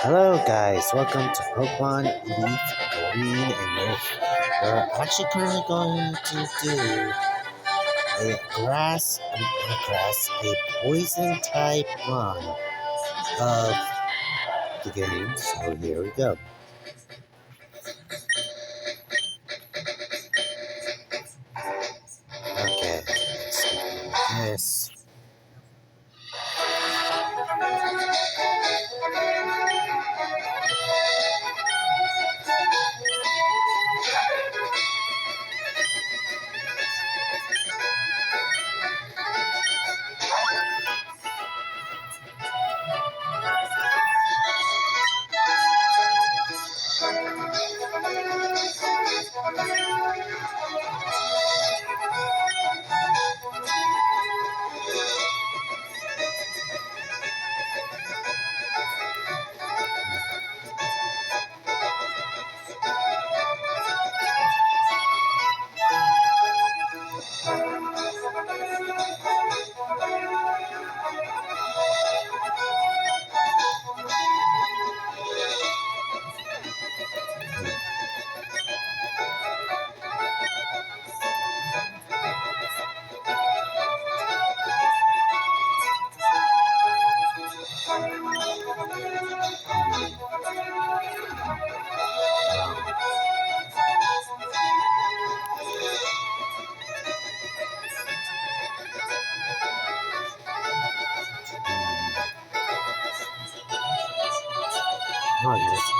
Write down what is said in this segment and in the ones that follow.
Hello guys, welcome to Pokemon Leaf Green and we're actually currently going to do a poison type run of the game, so here we go. Okay, let's do this.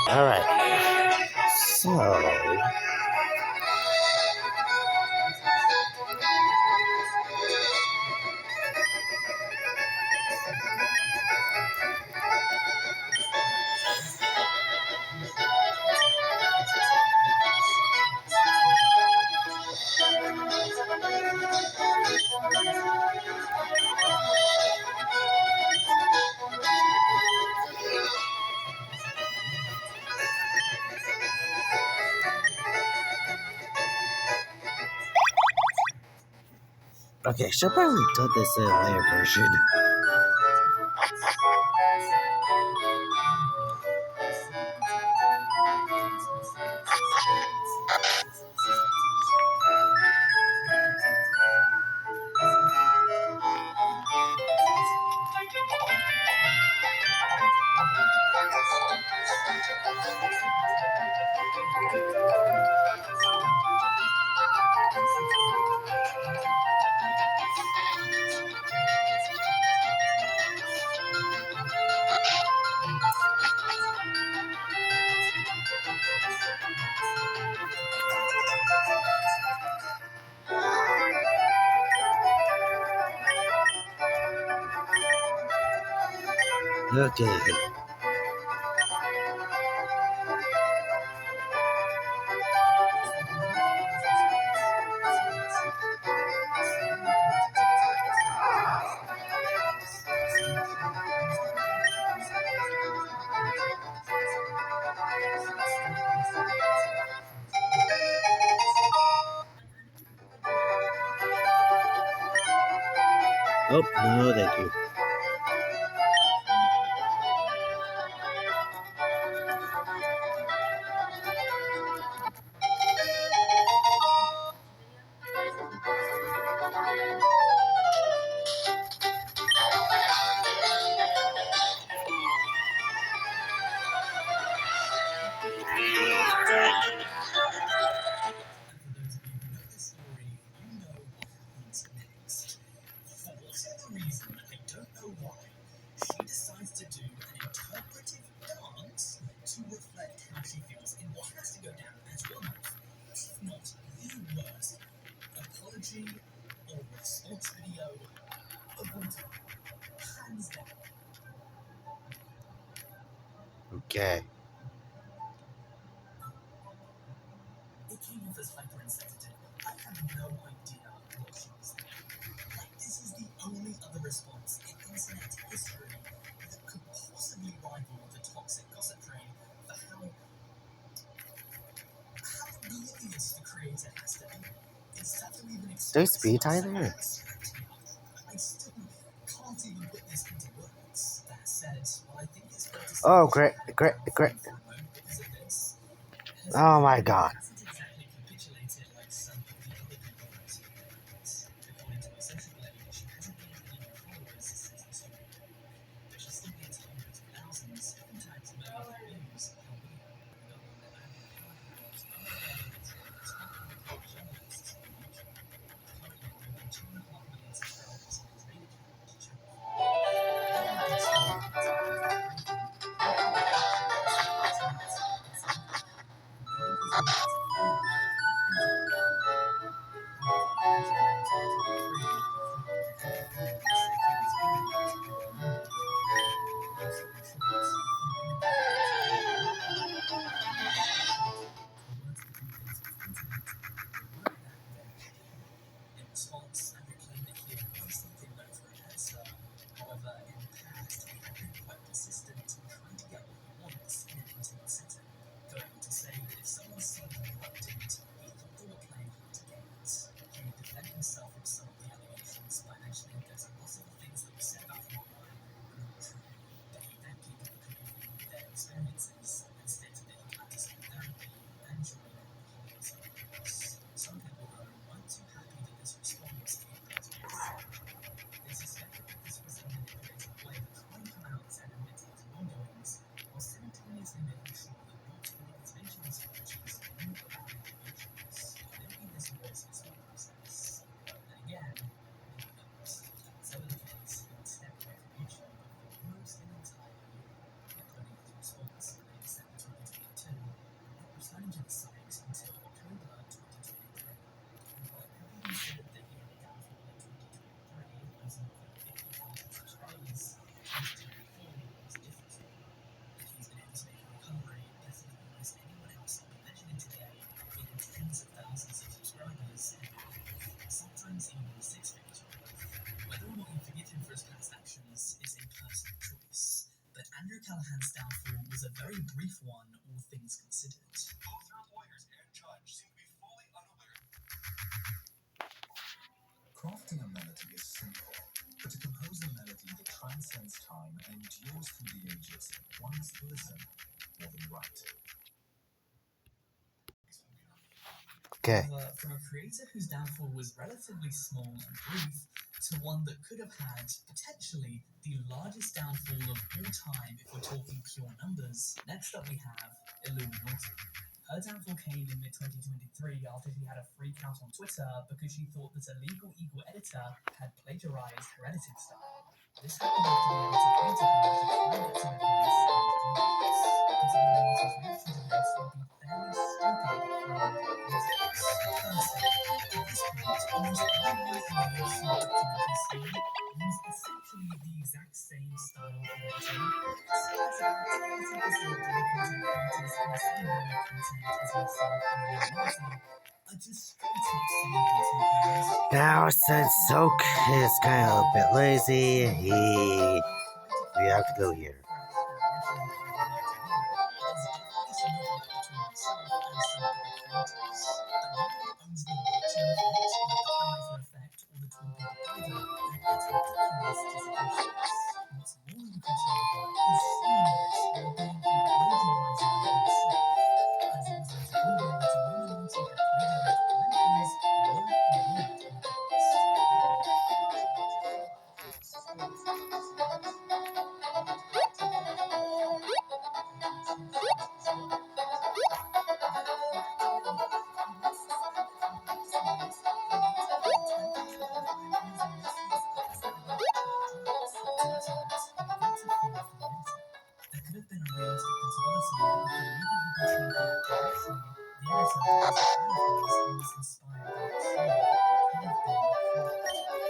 Alright, so okay, she'll probably do this in a later version. Okay. Oh, no, thank you. Okay. It came off as hyper-insensitive. I have no idea what she was thinking. Like, this is the only other response in internet history that could possibly rival the toxic gossip train for how oblivious the creator has to be. It's tough to even express. There's speed Tyler. I still can't even put this into words. That said, said, well, I think it's fair to say Oh, she great, had a great, downfall great. for a moment because of this. Her Oh my security god. hasn't exactly capitulated like some of the other people that have spoken about. According to her social blade, she hasn't gained any new followers since the story broke, but she still gets hundreds of thousands, sometimes millions of views per video. Another one, Andrew Callahan, is one of the top American journalists on YouTube, with currently more than 2.5 million subscribers on his main account, Channel 4. Callahan did start on YouTube after breaking local addiction activities against alcohol, and gained his millions of following through content creating. However, in July 2023, through a public performance, he was unable to break a number in the video. Long story short, a few women came out to call him out on it, and he replied, "If you were to do things with content, they weren't that very deep." In response, Andrew claimed that he had mostly been known for an answer. However, in the past, he had been quite persistent in trying to get what he wants in an intimate setting, going on to say that if someone seemed reluctant, he thought they were playing hard to get. He would defend himself from some of the allegations by mentioning that a lot of the things that were said about him online were not true, but he thanked people for coming forward with their experiences and stated that he planned to seek therapy and join alcoholics Anonymous. Some people, though, weren't too happy that this response came out of his mouth. They suspected that this was a manipulated way of trying to come out and admit to his wrongdoings, while simultaneously making sure that not all of his mentioned disclosures knew about the allegations. Maybe this was his thought process. But then again, maybe not. Whatever the case, he stepped away from YouTube for almost an entire year, uploading his response in late December 2022, and not returning to the site until October 2023. And while it could be considered that he had a downfall in 2023, losing over 50,000 subscribers, 2024 was a different story. And he's been able to make a recovery better than almost anyone else I'll be mentioning today, gaining tens of thousands of subscribers and growth, sometimes even six-figures growth. Whether or not you forgive him for his past actions is a personal choice, but Andrew Callahan's downfall was a very brief one, all things considered. Both your lawyers and judge seem to be fully unaware. Crafting a melody is simple, but to compose a melody that transcends time and endures through the ages, one must listen more than write. Okay. However, from a creator whose downfall was relatively small and brief, to one that could have had, potentially, the largest downfall of all time if we're talking pure numbers, next up we have Illuminati. Her downfall came in mid-2023 after she had a freak out on Twitter because she thought that a legal eagle editor had plagiarized her editing style. This happened after the editor came to her to try and get some advice and guidance. But Illuminati's reaction to this would be fairly stupid for a number of reasons. Firstly, at this point, almost everyone in the offshoot documentary scene used essentially the exact same style of editing, but as about 80% of the content creators in the same realm of content as myself and Illuminati are just straight up saying into hands. Now, since Soak is kind of a bit lazy, we have to go here. Fresh and original idea to me, but there's definitely some overlap between myself and some other creators. But no one owns the watching effect, like the highlighter effect or the Twin Peak divider, and it's ridiculous to suggest this. What's more uncontrollable is seeing this while being a plagiarizer himself, as it was later proven that Illuminati had plagiarized documentaries word for word in the There could have been a realistic possibility that if the legal eagle team came out directly, the editor that was a fan of hers and was inspired by the show could have been fraud.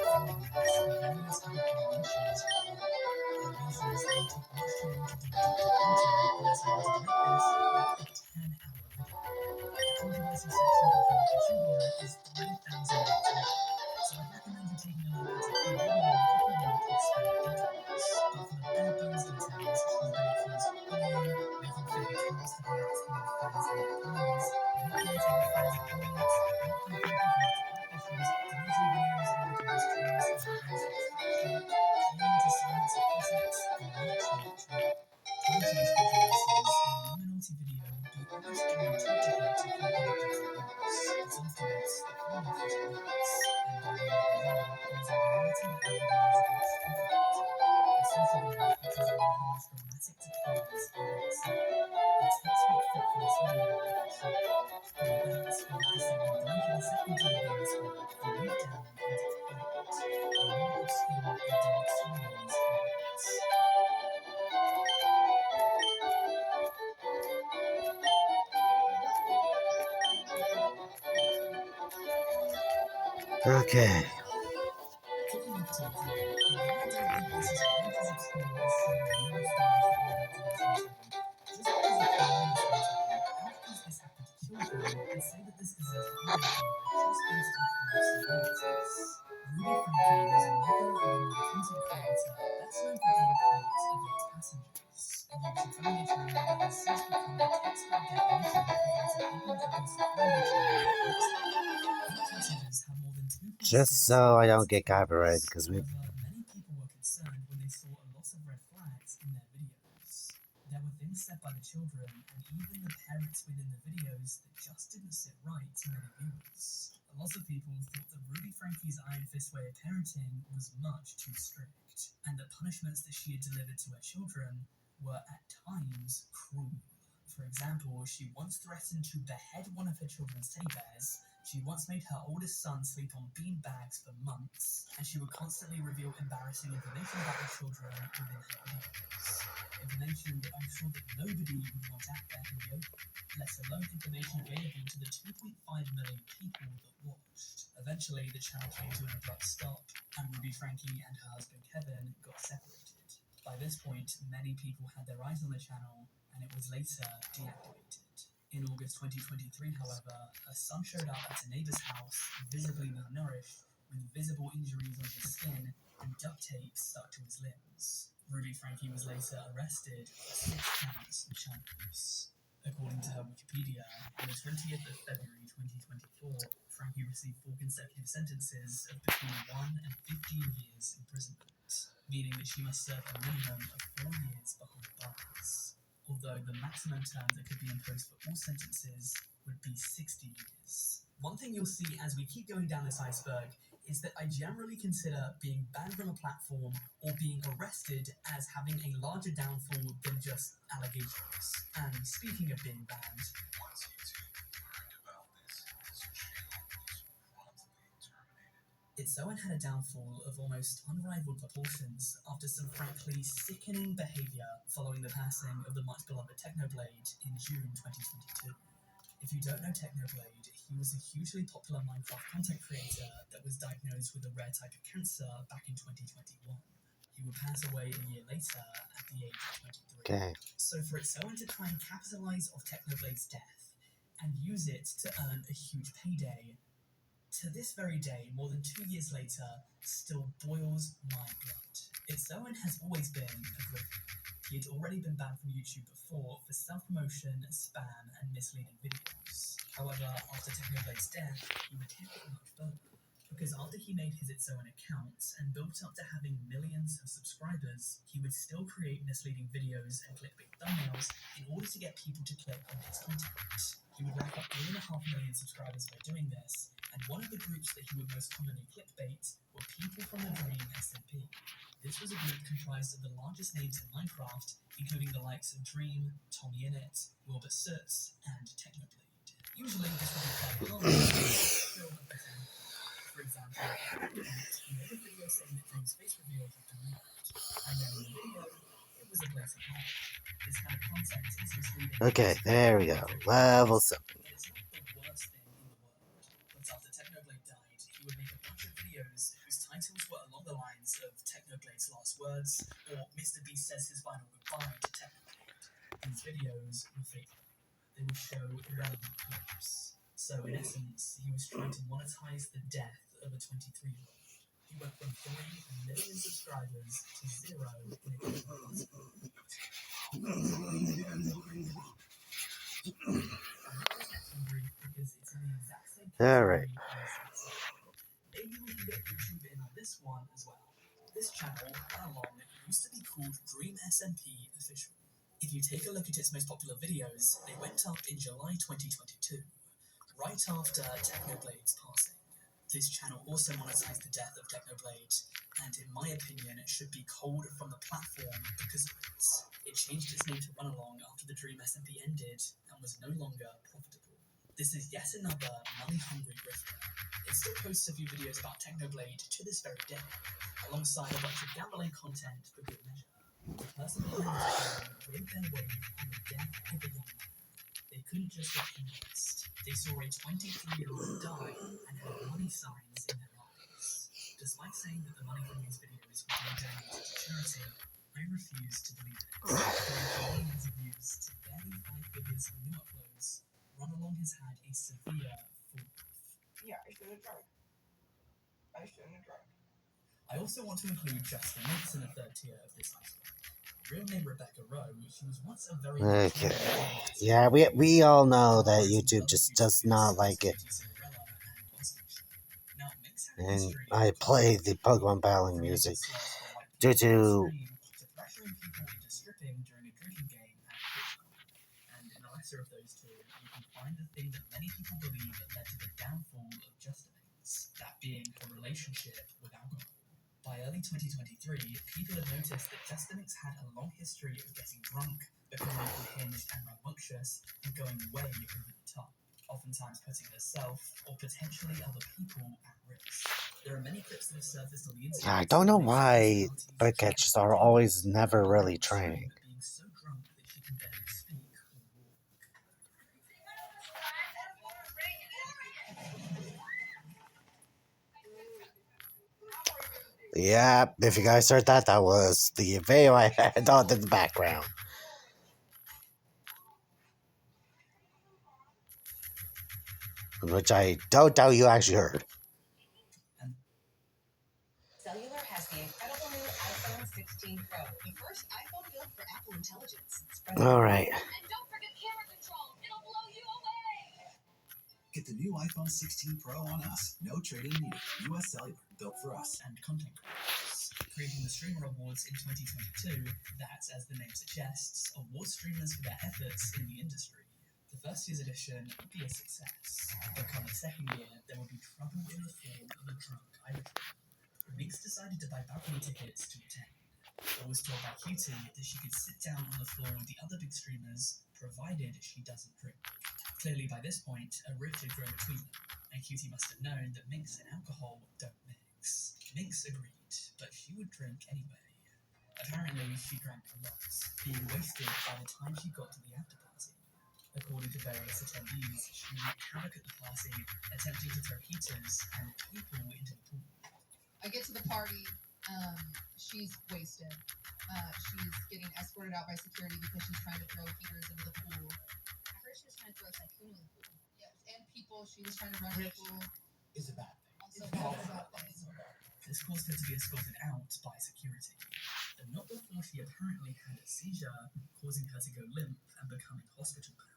Following this, millions of allegations grew. Allegations that it took much too long to do addictive content and decided to direct this like a 10-hour video. The controversy section of her Wikipedia is 3,000 words long, so I'd recommend you taking a look at a few video if you want expanded details. But for the bare bones details, she's been accused of bullying, making fake accounts to hang out with friends and employees, manipulating her social graph features one of the most dramatic declines I've ever seen. A textbook fit for this video, for sure. But with that, we have to say goodbye for the second time again this week and move down into the third, where more obscure and dark stories awaits. Okay. Kicking off today's video, while I don't think this is quite as obscure as some of the newer stories that we're about to get into, just because of how long it's been taken, how does this happen to children, and say that this deserves a video here just based on how surreal it is. Ruby Frankie was another online content creator best known for being part of Eight Passengers, a YouTube family channel that has since become the textbook definition of what an open diversity family channel looks like. Eight Passengers have more than 2.6 Just so I don't get copyrighted, because we. However, many people were concerned when they saw a lot of red flags in their videos. There were things said by the children and even the parents within the videos that just didn't sit right to many viewers. A lot of people thought that Ruby Frankie's Iron Fist way of parenting was much too strict, and the punishments that she had delivered to her children were at times cruel. For example, she once threatened to behead one of her children's teddy bears. She once made her oldest son sleep on bean bags for months, and she would constantly reveal embarrassing information about her children within her videos. Information that I'm sure that nobody would want out there in the open, let alone information available to the 2.5 million people that watched. Eventually, the channel came to an abrupt stop, and Ruby Frankie and her husband Kevin got separated. By this point, many people had their eyes on the channel, and it was later deactivated. In August 2023, however, her son showed up at a neighbor's house, visibly malnourished, with visible injuries on his skin and duct tape stuck to his limbs. Ruby Frankie was later arrested for 6 counts of child abuse. According to her Wikipedia, on the 20th of February 2024, Frankie received 4 consecutive sentences of between 1 and 15 years imprisonment, meaning that she must serve a minimum of 4 years behind bars. Although the maximum term that could be imposed for all sentences would be 60 years. One thing you'll see as we keep going down this iceberg is that I generally consider being banned from a platform or being arrested as having a larger downfall than just allegations. And speaking of being banned, once YouTube learned about this, his channel was promptly terminated. Itzoen had a downfall of almost unrivaled proportions after some frankly sickening behaviour following the passing of the much beloved Technoblade in June 2022. If you don't know Technoblade, he was a hugely popular Minecraft content creator that was diagnosed with a rare type of cancer back in 2021. He would pass away a year later at the age of 23. Okay. So for Itzoen to try and capitalise off Technoblade's death and use it to earn a huge payday, to this very day, more than 2 years later, still boils my blood. Itzoen has always been a grifter. He had already been banned from YouTube before for self-promotion, spam, and misleading videos. However, after Technoblade's death, he would take it much further. Because after he made his Itzoen account and built up to having millions of subscribers, he would still create misleading videos and clickbait thumbnails in order to get people to click on his content. He would rack up 3.5 million subscribers by doing this, and one of the groups that he would most commonly clickbait were people from the Dream SMP. This was a group comprised of the largest names in Minecraft, including the likes of Dream, TommyInnit, Wilbur Soot, and Technoblade. Usually this would be quite hard to for example, he made a video saying that Dream's face reveal had been leaked, and then in the video, it was a blatant lie. This kind of content is misleading. Okay, there we go. Level 7. But it's not the worst thing in the world. But after Technoblade died, he would make a bunch of videos whose titles were along the lines of Technoblade's last words, or Mr. Beast says his final goodbye to Technoblade. These videos were fake. They would show irrelevant clips. So in essence, he was trying to monetize the death of a 23-year-old. He went from 3 million subscribers to 0 in a couple of months. Alright. Maybe we can get YouTube in on this one as well. This channel, all along, used to be called Dream SMP Official. If you take a look at its most popular videos, they went up in July 2022, right after Technoblade's passing. This channel also monetized the death of Technoblade, and in my opinion, it should be culled from the platform because of it. It changed its name to Runalong after the Dream SMP ended and was no longer profitable. This is yet another money-hungry grifter. It still posts a few videos about Technoblade to this very day, alongside a bunch of gambling content for good measure. The person behind this channel rode their wave on the death of a young man. They couldn't just get convinced. They saw a 23-year-old die and had money signs in their eyes. Despite saying that the money from these videos would be donated to charity, I refuse to believe it. Going from millions of views to barely 5 figures on new uploads, Runalong has had a severe fall off. Yeah, I shouldn't have drunk. I also want to include Justin Minks in the third tier of this iceberg. Real name Rebecca Rowe, she was once a very Okay. Yeah, we all know that YouTube just does not like it. And I play the Pokemon battling music due to and in the lesser of those two, you can find the thing that many people believe led to the downfall of Justin's, that being her relationship with alcohol. By early 2023, people had noticed that Justin's had a long history of getting drunk, becoming unhinged and rambunctious, and going way over the top, oftentimes putting herself or potentially other people at risk. There are many clips that have surfaced on the internet. I don't know why Pokecatchers are always never really trained. Being so drunk that she can barely speak or walk. Yeah, if you guys heard that, that was the video I had on in the background. Which I don't doubt you actually heard. Cellular has the incredible new iPhone 16 Pro, the first iPhone built for Apple Intelligence. All right. And don't forget camera control. It'll blow you away. Get the new iPhone 16 Pro on us. No trading needed. US Cellular, built for us. And content creators. Creating the Streamer Awards in 2022, that, as the name suggests, award streamers for their efforts in the industry. The first year's edition would be a success, but come the second year, there will be trouble in the form of a drunk Irishman. Minx decided to buy balcony tickets to attend. It was told by Cutie that she could sit down on the floor with the other big streamers, provided she doesn't drink. Clearly, by this point, a rift had grown between them, and Cutie must have known that Minx and alcohol don't mix. Minx agreed, but she would drink anyway. Apparently, she drank a lot, being wasted by the time she got to the after party. According to various attendees, she wreaked havoc at the party, attempting to throw heaters and people into the pool. I get to the party. She's wasted. She's getting escorted out by security because she's trying to throw heaters into the pool. I heard she was trying to throw a tycoon in the pool. Yes, and people. She was trying to run the pool. Is a bad thing. Also, that's about things. This caused her to be escorted out by security, but not before she apparently had a seizure, causing her to go limp and becoming hospital bound.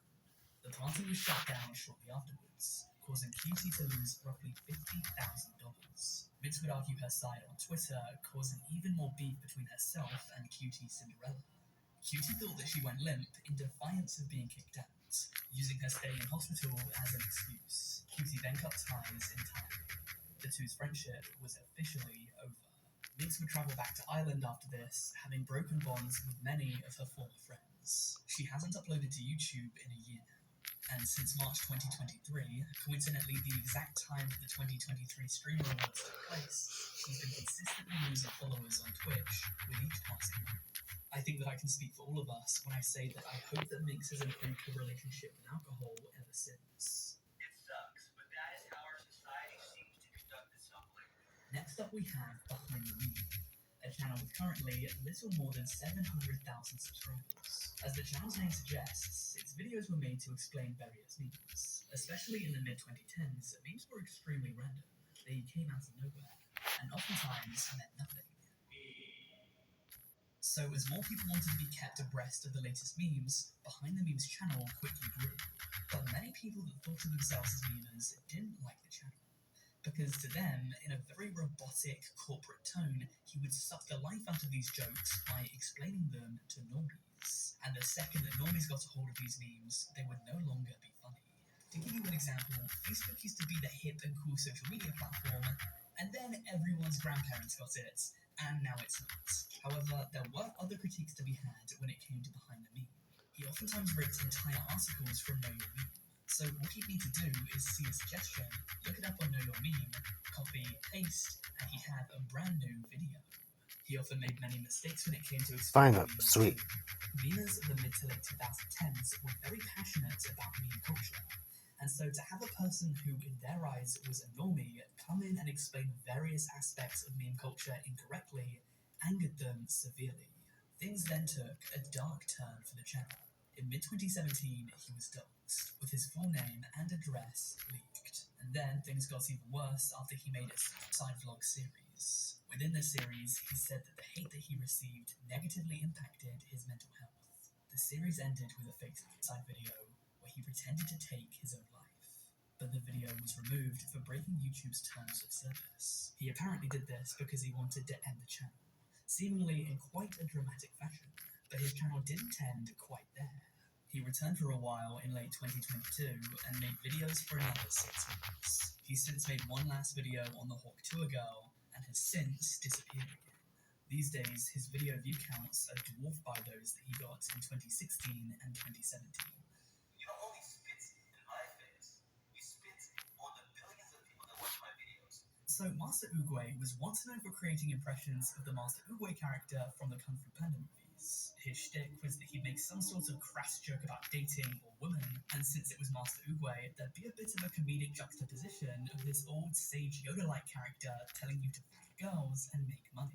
The party was shut down shortly afterwards, causing Cutie to lose roughly $50,000. Minx would argue her side on Twitter, causing even more beef between herself and Cutie Cinderella. Cutie thought that she went limp in defiance of being kicked out, using her stay in hospital as an excuse. Cutie then cut ties entirely. The two's friendship was officially over. Minx would travel back to Ireland after this, having broken bonds with many of her former friends. She hasn't uploaded to YouTube in a year now. And since March 2023, coincidentally the exact time that the 2023 Streamer Awards took place, she's been consistently losing followers on Twitch with each passing month. I think that I can speak for all of us when I say that I hope that Minx has improved her relationship with alcohol ever since. It sucks, but that is how our society seems to conduct itself lately. Next up we have Behind the Meme, a channel with currently little more than 700,000 subscribers. As the channel's name suggests, its videos were made to explain various memes. Especially in the mid-2010s, memes were extremely random. They came out of nowhere, and oftentimes meant nothing. So as more people wanted to be kept abreast of the latest memes, Behind the Memes channel quickly grew. But many people that thought of themselves as memers didn't like the channel. Because to them, in a very robotic, corporate tone, he would suck the life out of these jokes by explaining them to normies. And the second that normies got a hold of these memes, they would no longer be funny. To give you an example, Facebook used to be the hip and cool social media platform, And then everyone's grandparents got it, and now it's not. However, there were other critiques to be had when it came to behind the meme. He oftentimes wrote entire articles from Know Your Meme. So what you need to do is see a suggestion, look it up on Know Your Meme, copy, paste, and he'd have a brand new video. He often made many mistakes when it came to Fine, explaining memes sweet. too. Memers of the mid to late 2010s were very passionate about meme culture. And so to have a person who, in their eyes, was a normie come in and explain various aspects of meme culture incorrectly angered them severely. Things then took a dark turn for the channel. In mid-2017, he was doxxed, with his full name and address leaked. And then things got even worse after he made a suicide vlog series. Within the series, he said that the hate that he received negatively impacted his mental health. The series ended with a fake suicide video where he pretended to take his own life. But the video was removed for breaking YouTube's terms of service. He apparently did this because he wanted to end the channel, seemingly in quite a dramatic fashion. But his channel didn't end quite there. He returned for a while in late 2022 and made videos for another 6 months. He's since made one last video on the Hawk Tour Girl and has since disappeared again. These days, his video view counts are dwarfed by those that he got in 2016 and 2017. You don't only spit in my face, you spit on the billions of people that watch my videos. So Master Oogway was once known for creating impressions of the Master Oogway character from the Kung Fu Panda movies. His shtick was that he'd make some sort of crass joke about dating or women, and since it was Master Oogway, there'd be a bit of a comedic juxtaposition of this old sage Yoda-like character telling you to fuck girls and make money.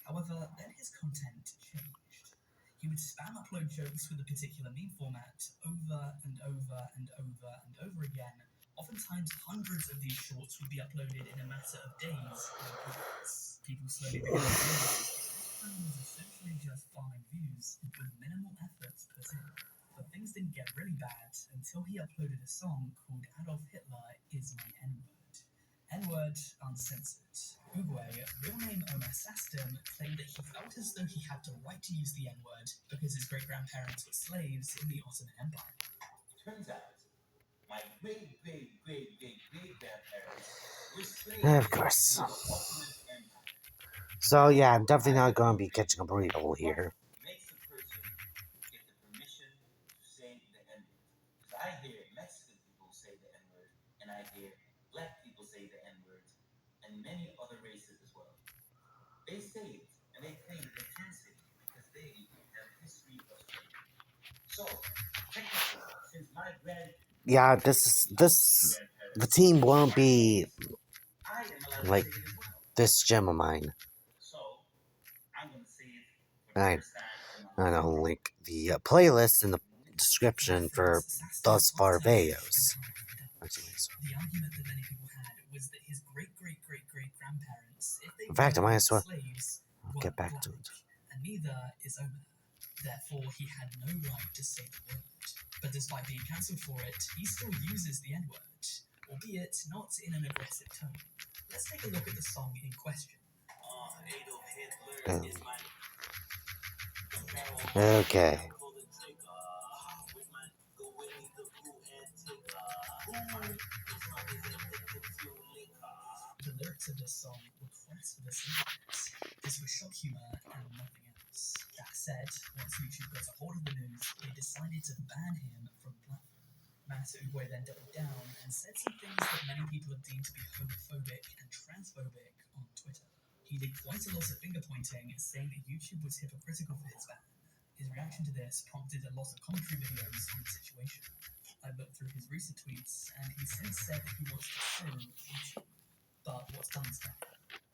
However, then his content changed. He would spam upload jokes with a particular meme format over and over and over and over again. Oftentimes, hundreds of these shorts would be uploaded in a matter of days or weeks. People slowly began to realize that this channel was essentially just farming views with minimal efforts put in. But things didn't get really bad until he uploaded a song called Adolf Hitler Is My N-Word. N-Word Uncensored. Oogway, real name Omar Sastam, claimed that he felt as though he had the right to use the N-word because his great-grandparents were slaves in the Ottoman Empire. Turns out, my great-great-great-great-great-grandparents were slaves Of course. in the Ottoman Empire. So yeah, I'm definitely not going to be catching a burrito here. What makes a person get the permission to say the N-word? Because I hear Mexican people say the N-word, and I hear black people say the N-word, and many other races as well. They say it, and they claim that they can say it because they have a history of slavery. So, technically, since my Yeah, the team won't be I am allowed like to say it as well. this gem of mine. So, I'm going to say it for the first time in my And life. I'll link the playlist in the description for thus far videos. The argument that many people had was that his great-great-great-great-grandparents, if they In fact, I might were as well slaves, get were back to black, it. and neither is Omar. Therefore, he had no right to say the word. But despite being cancelled for it, he still uses the N-word, albeit not in an aggressive tone. Let's take a look at the song in question. Adolf Hitler is my Okay. The lyrics of this song were crass for the singers. This was shock humor and nothing else. That said, once YouTube got a hold of the news, they decided to ban him from the platform. Master Oogway then doubled down and said some things that many people have deemed to be homophobic and transphobic on Twitter. He did quite a lot of finger pointing, saying that YouTube was hypocritical for his ban. His reaction to this prompted a lot of commentary videos on the situation. I looked through his recent tweets, and he since said that he wants to sue YouTube. But what's done is done.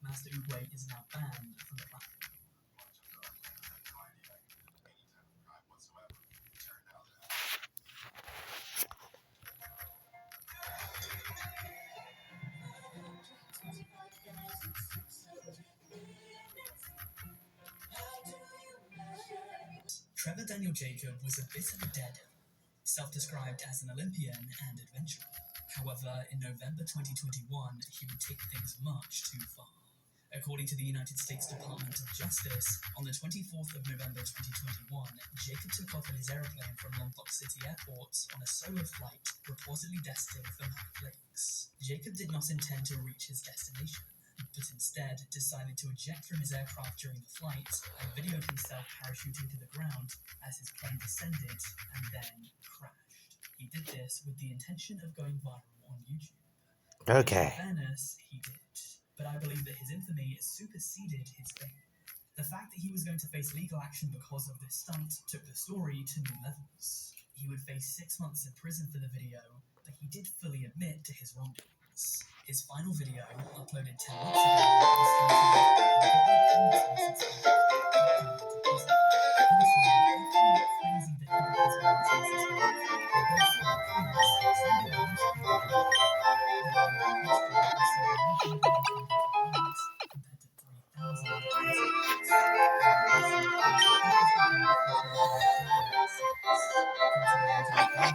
Master Oogway is now banned from the platform. Trevor Daniel Jacob was a bit of a daredevil, self-described as an Olympian and adventurer. However, in November 2021, he would take things much too far. According to the United States Department of Justice, on the 24th of November 2021, Jacob took off in his aeroplane from Lombok City Airport on a solo flight reportedly destined for Mount Lakes. Jacob did not intend to reach his destination. but instead decided to eject from his aircraft during the flight and videoed himself parachuting to the ground as his plane descended and then crashed. He did this with the intention of going viral on YouTube. Okay. In fairness, he did, but I believe that his infamy superseded his fame. The fact that he was going to face legal action because of this stunt took the story to new levels. He would face 6 months in prison for the video, but he did fully admit to his wrongdoings. His final video, uploaded 10 weeks ago, was titled Honestly, I find it crazy that he got his royalties this week. And those who are curious, some of the most viewed video, the video in question received 922 views compared to 3,000 on Instagram.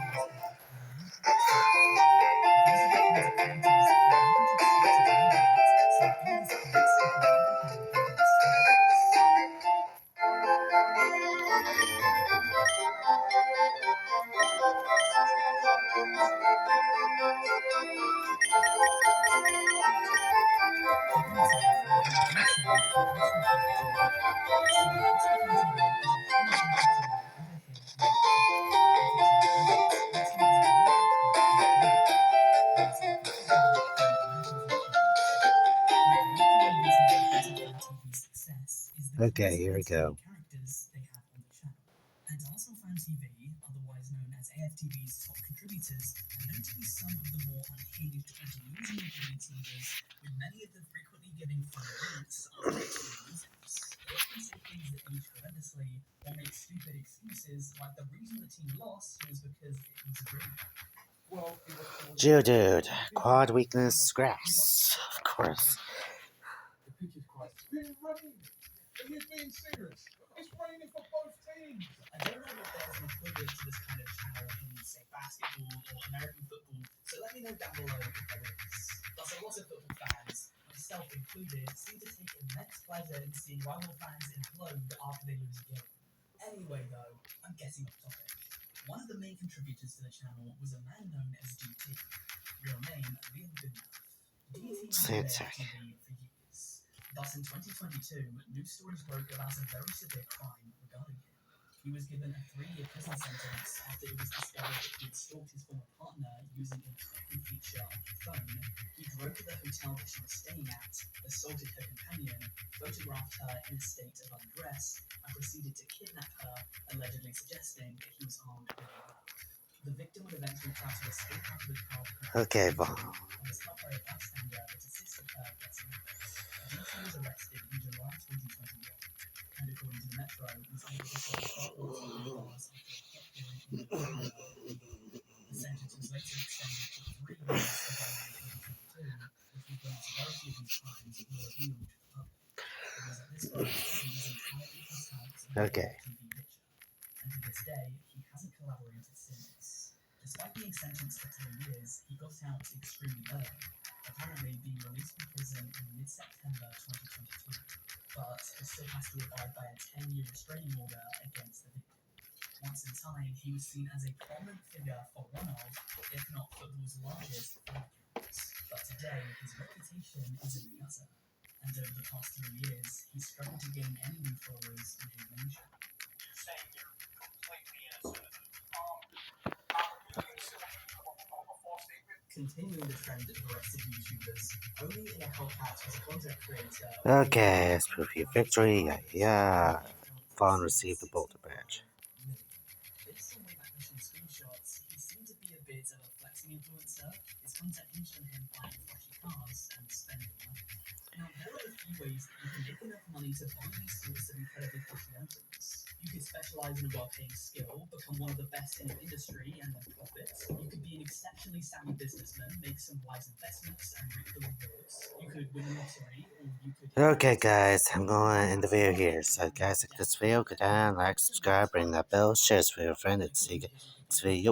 Okay, here we go. Characters they have on the channel. And also Fan TV, otherwise known as AFTV's top contributors, are known to be some of the more unhinged and delusional audience members, with many of them frequently giving funny links after extreme losers. They often say things that age horrendously, or make stupid excuses, like the reason the team lost was because it was a dream. Geodude, quad weakness, grass. Of course. The pitch is quite spin running. Are you being serious? It's raining for both teams. I don't know if there's an equivalent to this kind of channel in, say, basketball or American football, so let me know down below if there is. Thus, a lot of football fans, myself included, seem to take immense pleasure in seeing rival fans implode after they lose a game. Anyway, though, I'm getting off topic. One of the main contributors to the channel was a man known as DT. Real name, Liam Goodenough. DT has been on TV for years. Thus, in 2022, news stories broke about a very severe crime regarding him. He was given a 3-year prison sentence after it was discovered that he had stalked his former partner using a tracking feature on her phone. He drove to the hotel that she was staying at, assaulted her companion, photographed her in a state of undress, and proceeded to kidnap her, allegedly suggesting that he was armed with a knife. The victim would eventually try to escape out of the car Okay, and was helped by a bystander that assisted her getting out. DT was arrested in July 2021, and according to the Metro, was able to serve 12 months behind bars after a court hearing in November of the year. The sentence was later extended to 3 years in January 2022, which was when the severity of these crimes were revealed to the public. It was at this point that he was entirely cut out of the Okay. TV picture, and to this day, he hasn't collaborated since. Despite being sentenced to 3 years, he got out extremely early, apparently being released from prison in mid-September 2022, but he still has to abide by a 10-year restraining order against the victim. Once in time, he was seen as a prominent figure for one of, if not football's largest, fan accounts. But today, his reputation is in the gutter, and over the past 3 years, he's struggled to gain any new followers on his main channel. You're saying you're completely innocent. A false statement. Continuing the trend of arrested YouTubers, only in a Hellcat was a content creator. Okay, let's prove your victory. Yeah. Fawn received the Boulder Badge. Based on Wayback Machine screenshots, he seemed to be a bit of a flexing influencer. His content hinged on him buying flashy cars and spending money. Now, there are a few ways that you can make enough money to buy these sorts of incredibly flashy items. You could specialize in a well-paying skill, become one of the best in your industry, and then profit. You could be an exceptionally savvy businessman, make some wise investments, and reap the rewards. You could win the lottery, or you could... Okay, guys, I'm going to end the video here. So, guys, like this video, go down, like, subscribe, ring that bell, share this with your friend, and see you next video.